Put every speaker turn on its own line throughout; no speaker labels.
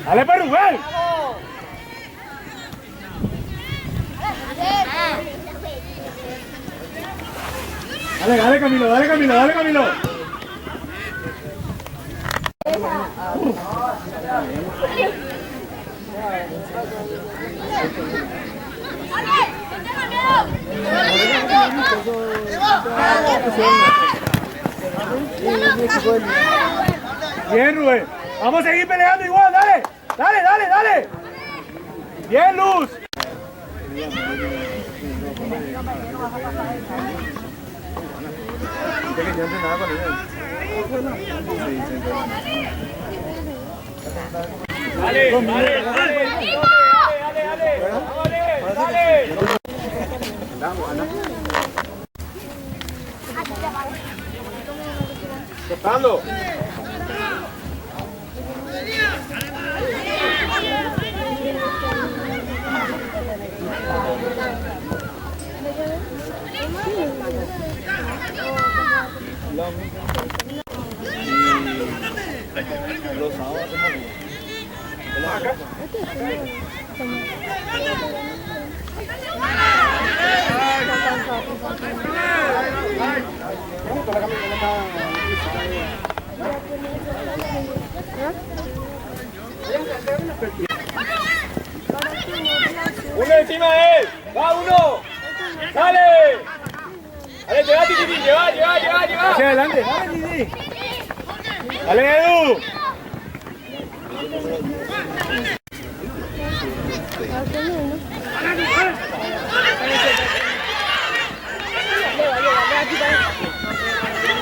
¡Dale para Rubén! Dale Camilo, dale Camilo, dale Camilo. Bien Rubén, vamos a seguir peleando igual, dale, dale, dale, dale. Bien Luz. Dale, dale, dale. Tocando. Los sábados uno encima de él, va uno, dale, dale, lleva Titi, lleva. Hacia adelante, dale Titi, dale Edu.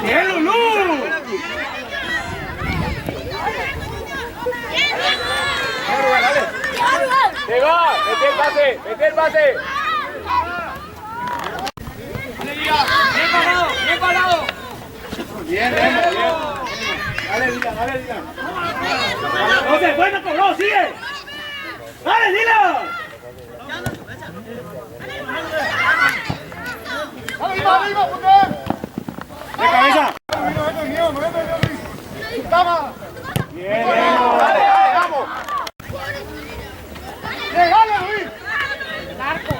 ¡Bien, Lulú! ¡Se va! ¡Mete el pase! ¡Mete el pase! ¡Bien parado! ¡Bien parado! ¡Bien, bien! ¡Dale, Dila! ¡José, bueno, cobró! ¡Sigue! ¡Dale, Dila! ¡Arriba, ¡de cabeza! ¡Bien, vamos!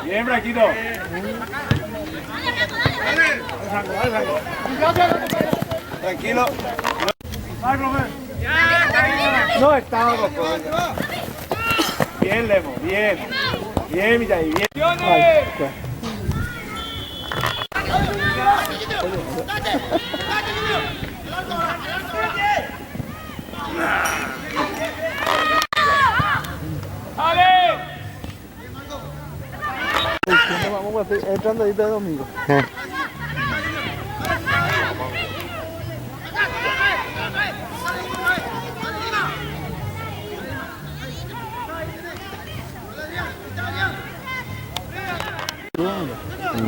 Bien, Braquito. Tranquilo. No estamos. Bien, Lemo, bien. Bien, mira, y bien. Vamos a hacer entrando ahí de domingo.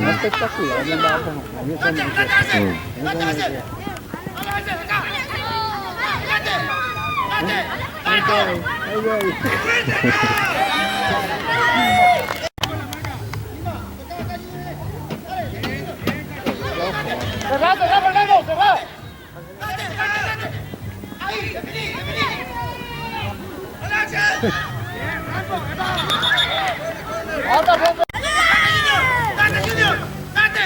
Espectacular, ¡Cerrá, Fernando! ¡Cerrá! ¡Ahí! ¡Vení! ¡Date, Junior! ¡Date!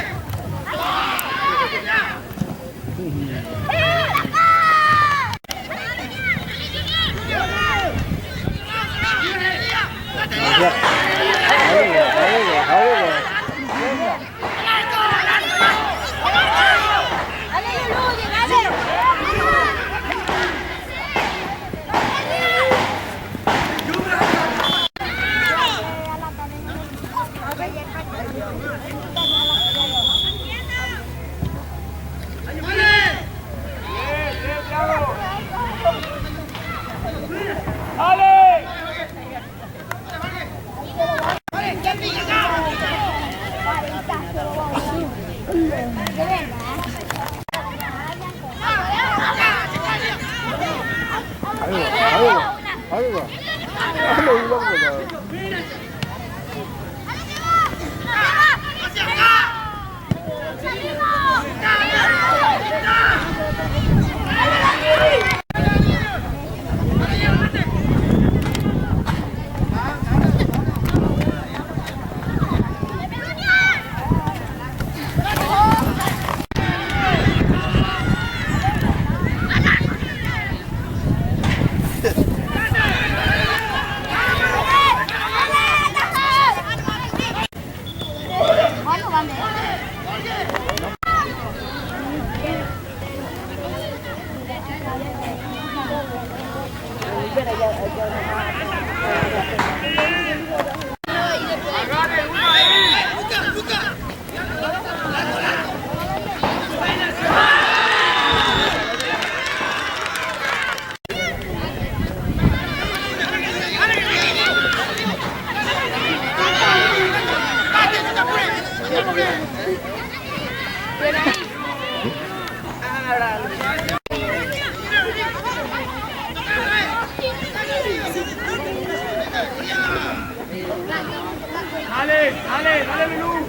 Dale, Belú.